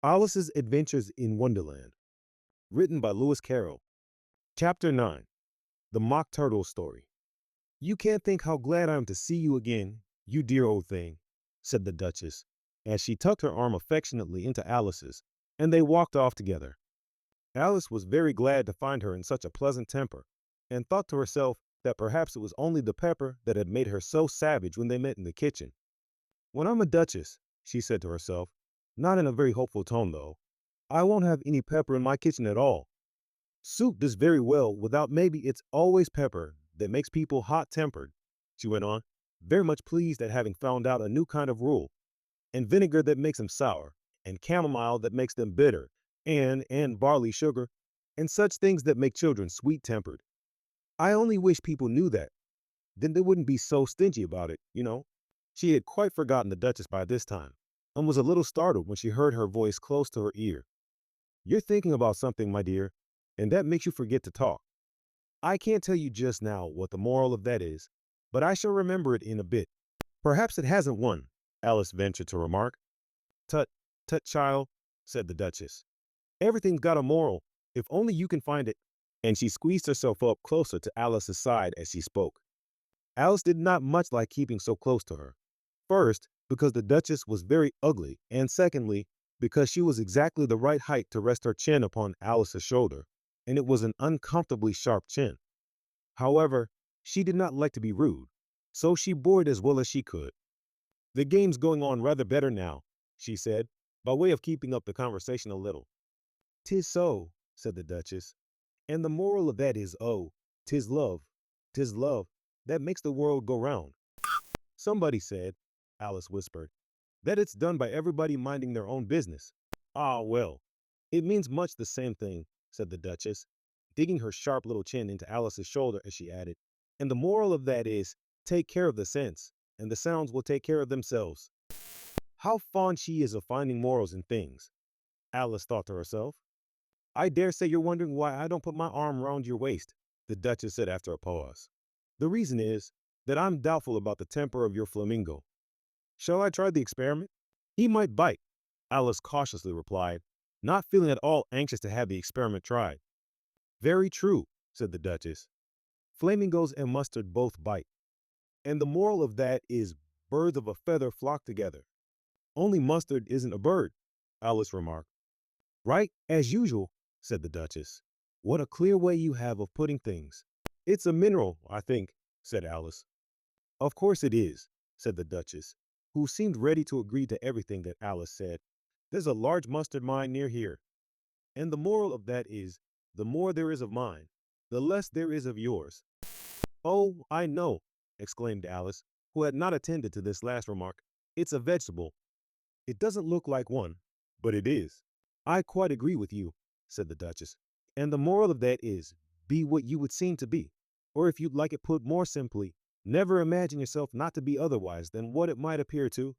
Alice's Adventures in Wonderland, written by Lewis Carroll. Chapter 9, The Mock Turtle Story. "You can't think how glad I am to see you again, you dear old thing," said the Duchess, as she tucked her arm affectionately into Alice's, and they walked off together. Alice was very glad to find her in such a pleasant temper, and thought to herself that perhaps it was only the pepper that had made her so savage when they met in the kitchen. "When I'm a duchess," she said to herself, not in a very hopeful tone though, "I won't have any pepper in my kitchen at all. Soup does very well without, maybe it's always pepper that makes people hot-tempered," she went on, very much pleased at having found out a new kind of rule, "and vinegar that makes them sour, and chamomile that makes them bitter, and barley sugar, and such things that make children sweet-tempered. I only wish people knew that. Then they wouldn't be so stingy about it. She had quite forgotten the Duchess by this time, and was a little startled when she heard her voice close to her ear. "You're thinking about something, my dear, and that makes you forget to talk. I can't tell you just now what the moral of that is, but I shall remember it in a bit." "Perhaps it hasn't one," Alice ventured to remark. "Tut, tut, child," said the Duchess. "Everything's got a moral, if only you can find it." And she squeezed herself up closer to Alice's side as she spoke. Alice did not much like keeping so close to her. First, because the Duchess was very ugly, and secondly, because she was exactly the right height to rest her chin upon Alice's shoulder, and it was an uncomfortably sharp chin. However, she did not like to be rude, so she bore it as well as she could. "The game's going on rather better now," she said, by way of keeping up the conversation a little. "'Tis so," said the Duchess, "and the moral of that is, oh, 'tis love that makes the world go round." "Somebody said," Alice whispered, "that it's done by everybody minding their own business." "Ah, well, it means much the same thing," said the Duchess, digging her sharp little chin into Alice's shoulder as she added, "and the moral of that is, take care of the sense, and the sounds will take care of themselves." How fond she is of finding morals in things, Alice thought to herself. "I dare say you're wondering why I don't put my arm round your waist," the Duchess said after a pause. "The reason is that I'm doubtful about the temper of your flamingo. Shall I try the experiment?" "He might bite," Alice cautiously replied, not feeling at all anxious to have the experiment tried. "Very true," said the Duchess. "Flamingos and mustard both bite. And the moral of that is, birds of a feather flock together." "Only mustard isn't a bird," Alice remarked. "Right, as usual," said the Duchess. "What a clear way you have of putting things." "It's a mineral, I think," said Alice. "Of course it is," said the Duchess, who seemed ready to agree to everything that Alice said. "There's a large mustard mine near here. And the moral of that is, the more there is of mine, the less there is of yours." "Oh, I know," exclaimed Alice, who had not attended to this last remark. "It's a vegetable. It doesn't look like one, but it is." "I quite agree with you," said the Duchess. "And the moral of that is, be what you would seem to be. Or if you'd like it put more simply, never imagine yourself not to be otherwise than what it might appear to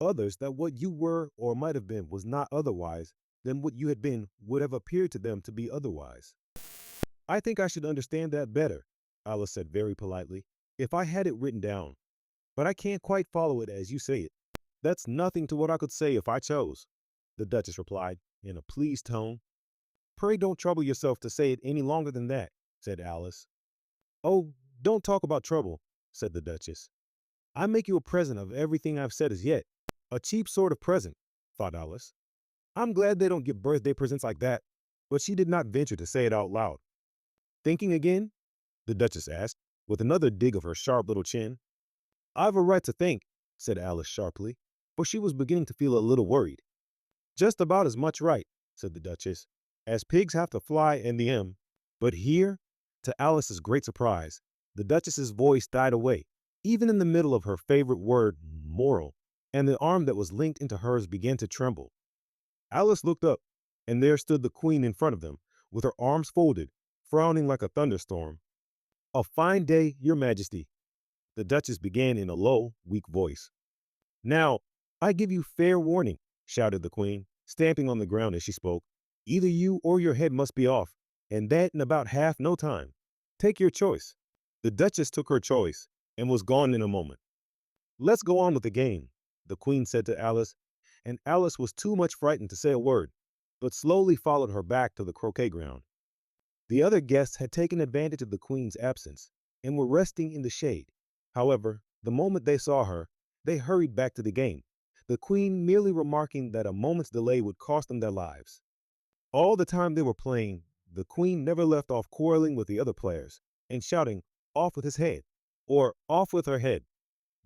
others, that what you were or might have been was not otherwise than what you had been would have appeared to them to be otherwise." "I think I should understand that better," Alice said very politely, "if I had it written down. But I can't quite follow it as you say it." "That's nothing to what I could say if I chose," the Duchess replied in a pleased tone. "Pray don't trouble yourself to say it any longer than that," said Alice. "Oh, don't talk about trouble," said the Duchess. "I make you a present of everything I've said as yet." "A cheap sort of present," thought Alice. "I'm glad they don't give birthday presents like that," but she did not venture to say it out loud. "Thinking again?" the Duchess asked, with another dig of her sharp little chin. "I've a right to think," said Alice sharply, for she was beginning to feel a little worried. "Just about as much right," said the Duchess, "as pigs have to fly and the M." But here, to Alice's great surprise, the Duchess's voice died away, even in the middle of her favorite word, moral, and the arm that was linked into hers began to tremble. Alice looked up, and there stood the Queen in front of them, with her arms folded, frowning like a thunderstorm. "A fine day, Your Majesty," the Duchess began in a low, weak voice. "Now, I give you fair warning," shouted the Queen, stamping on the ground as she spoke. "Either you or your head must be off, and that in about half no time. Take your choice." The Duchess took her choice, and was gone in a moment. "Let's go on with the game," the Queen said to Alice, and Alice was too much frightened to say a word, but slowly followed her back to the croquet ground. The other guests had taken advantage of the queen's absence and were resting in the shade. However, the moment they saw her, they hurried back to the game, the queen merely remarking that a moment's delay would cost them their lives. All the time they were playing, the queen never left off quarreling with the other players and shouting, "Off with his head," or "Off with her head."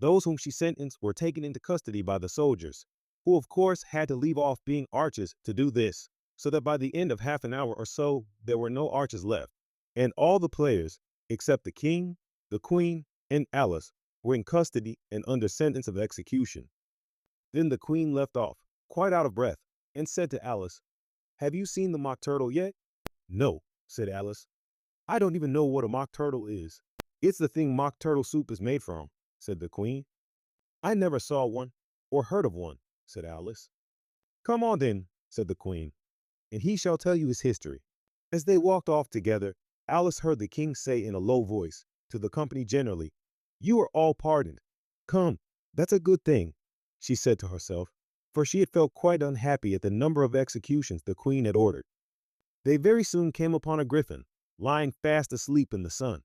Those whom she sentenced were taken into custody by the soldiers, who of course had to leave off being archers to do this, so that by the end of half an hour or so, there were no archers left, and all the players, except the king, the queen, and Alice, were in custody and under sentence of execution. Then the queen left off, quite out of breath, and said to Alice, "Have you seen the mock turtle yet?" "No," said Alice. "I don't even know what a mock turtle is." "It's the thing mock turtle soup is made from," said the queen. "I never saw one or heard of one," said Alice. "Come on then," said the queen, "and he shall tell you his history." As they walked off together, Alice heard the king say in a low voice to the company generally, "You are all pardoned. Come, that's a good thing," she said to herself, for she had felt quite unhappy at the number of executions the queen had ordered. They very soon came upon a griffin, lying fast asleep in the sun.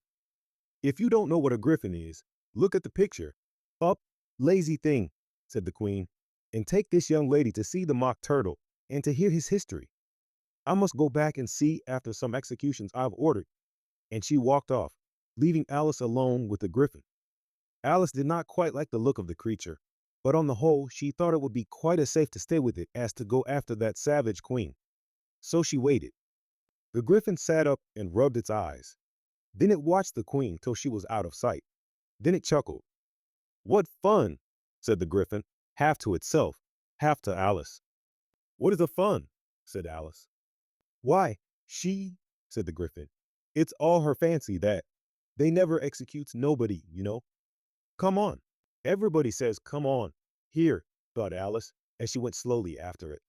"If you don't know what a griffin is, look at the picture." "Up, lazy thing," said the queen, "and take this young lady to see the mock turtle and to hear his history. I must go back and see after some executions I've ordered." And she walked off, leaving Alice alone with the griffin. Alice did not quite like the look of the creature, but on the whole, she thought it would be quite as safe to stay with it as to go after that savage queen. So she waited. The griffin sat up and rubbed its eyes. Then it watched the queen till she was out of sight. Then it chuckled. "What fun!" said the griffin, half to itself, half to Alice. "What is the fun?" said Alice. "Why, she," said the griffin. "It's all her fancy that. They never executes nobody, you know. Come on." "Everybody says come on here," thought Alice, as she went slowly after it.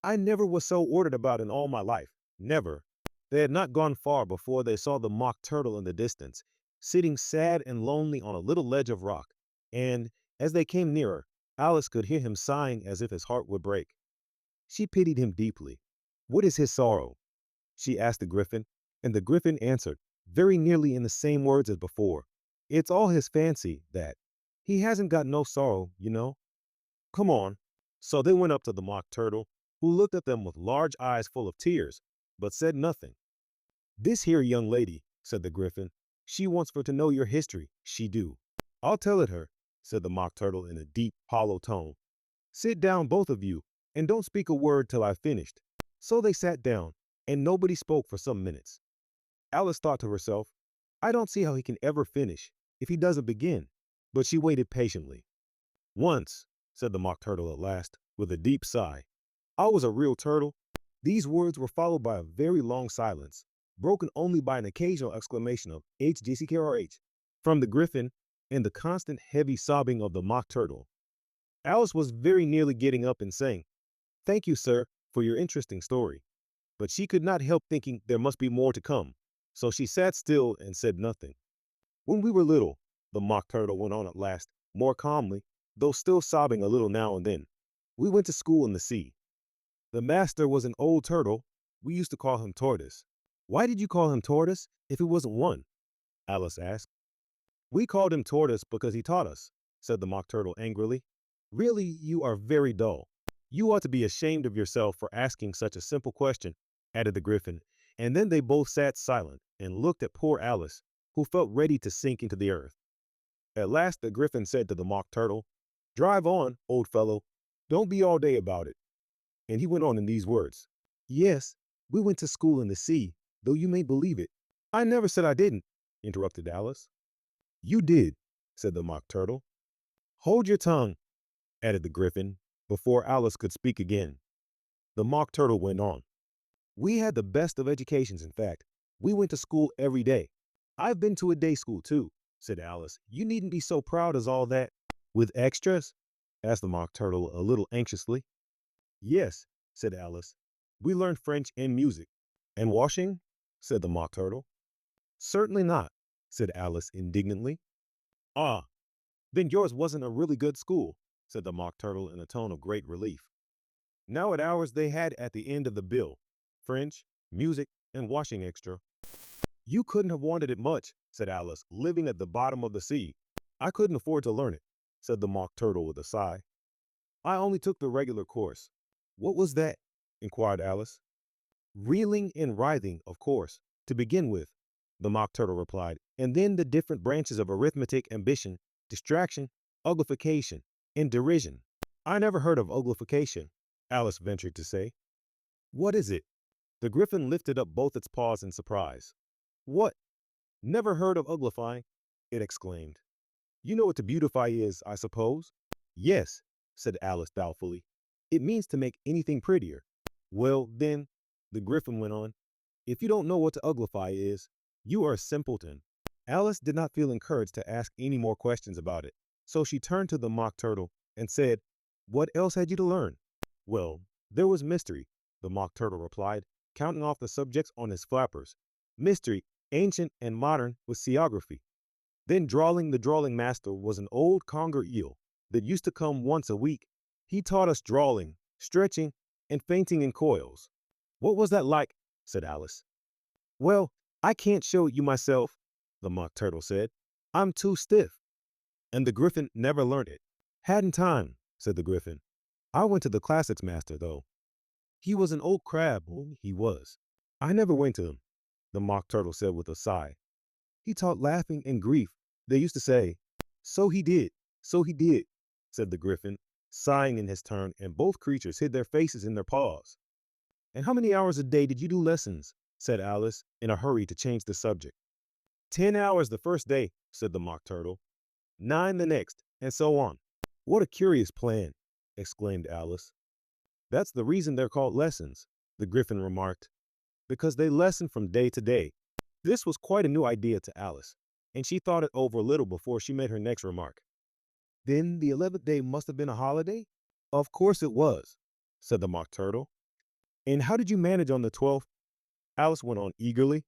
"I never was so ordered about in all my life. Never." They had not gone far before they saw the mock turtle in the distance, sitting sad and lonely on a little ledge of rock, and, as they came nearer, Alice could hear him sighing as if his heart would break. She pitied him deeply. "What is his sorrow?" she asked the griffin, and the griffin answered, very nearly in the same words as before. "It's all his fancy, that. He hasn't got no sorrow, you know. Come on." So they went up to the mock turtle, who looked at them with large eyes full of tears, but said nothing. "This here young lady," said the griffin, "she wants for to know your history, she do." "I'll tell it her," said the mock turtle in a deep, hollow tone. "Sit down, both of you, and don't speak a word till I've finished." So they sat down, and nobody spoke for some minutes. Alice thought to herself, "I don't see how he can ever finish if he doesn't begin." But she waited patiently. "Once," said the mock turtle at last, with a deep sigh, "I was a real turtle." These words were followed by a very long silence, broken only by an occasional exclamation of HGCKRH from the griffin and the constant heavy sobbing of the mock turtle. Alice was very nearly getting up and saying, "Thank you, sir, for your interesting story." But she could not help thinking there must be more to come, so she sat still and said nothing. "When we were little," the mock turtle went on at last, more calmly, though still sobbing a little now and then, "we went to school in the sea. The master was an old turtle. We used to call him Tortoise." "Why did you call him Tortoise if it wasn't one?" Alice asked. "We called him Tortoise because he taught us," said the mock turtle angrily. "Really, you are very dull. You ought to be ashamed of yourself for asking such a simple question," added the griffin, and then they both sat silent and looked at poor Alice, who felt ready to sink into the earth. At last the griffin said to the mock turtle, "Drive on, old fellow. Don't be all day about it." And he went on in these words. "Yes, we went to school in the sea, though you may believe it." "I never said I didn't," interrupted Alice. "You did," said the mock turtle. "Hold your tongue," added the griffin, before Alice could speak again. The mock turtle went on. "We had the best of educations, in fact. We went to school every day." "I've been to a day school, too," said Alice. "You needn't be so proud as all that." "With extras?" asked the mock turtle a little anxiously. "Yes," said Alice. "We learned French and music." "And washing?" said the mock turtle. "Certainly not," said Alice indignantly. "Ah, then yours wasn't a really good school," said the mock turtle in a tone of great relief. Now at hours they had at the end of the bill: French, music, and washing extra. You couldn't have wanted it much, said Alice, living at the bottom of the sea. I couldn't afford to learn it, said the Mock Turtle with a sigh. I only took the regular course. What was that? Inquired Alice. Reeling and writhing, of course, to begin with, the Mock Turtle replied, and then the different branches of arithmetic, ambition, distraction, uglification, and derision. I never heard of uglification, Alice ventured to say. What is it? The Griffin lifted up both its paws in surprise. What? Never heard of uglifying? It exclaimed. You know what to beautify is, I suppose? Yes, said Alice doubtfully. It means to make anything prettier. Well, then, the Griffin went on, if you don't know what to uglify is, you are a simpleton. Alice did not feel encouraged to ask any more questions about it, so she turned to the Mock Turtle and said, what else had you to learn? Well, there was mystery, the Mock Turtle replied, counting off the subjects on his flappers. Mystery, ancient and modern, was seaography. Then drawling, the drawling master was an old conger eel that used to come once a week. He taught us drawling, stretching, and fainting in coils. What was that like? Said Alice. Well, I can't show it you myself, the Mock Turtle said. I'm too stiff. And the Griffin never learned it. Hadn't time, said the Griffin. I went to the classics master, though. He was an old crab, he was. I never went to him, the Mock Turtle said with a sigh. He taught laughing and grief. They used to say, so he did, said the Griffin, sighing in his turn, and both creatures hid their faces in their paws. And how many hours a day did you do lessons? Said Alice, in a hurry to change the subject. 10 hours the first day, said the Mock Turtle. 9 the next, and so on. What a curious plan, exclaimed Alice. That's the reason they're called lessons, the Griffin remarked, because they lesson from day to day. This was quite a new idea to Alice, and she thought it over a little before she made her next remark. Then the 11th day must have been a holiday? Of course it was, said the Mock Turtle. And how did you manage on the 12th? Alice went on eagerly.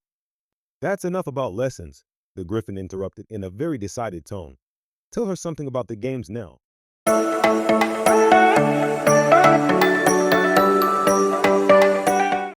That's enough about lessons, the Griffin interrupted in a very decided tone. Tell her something about the games now.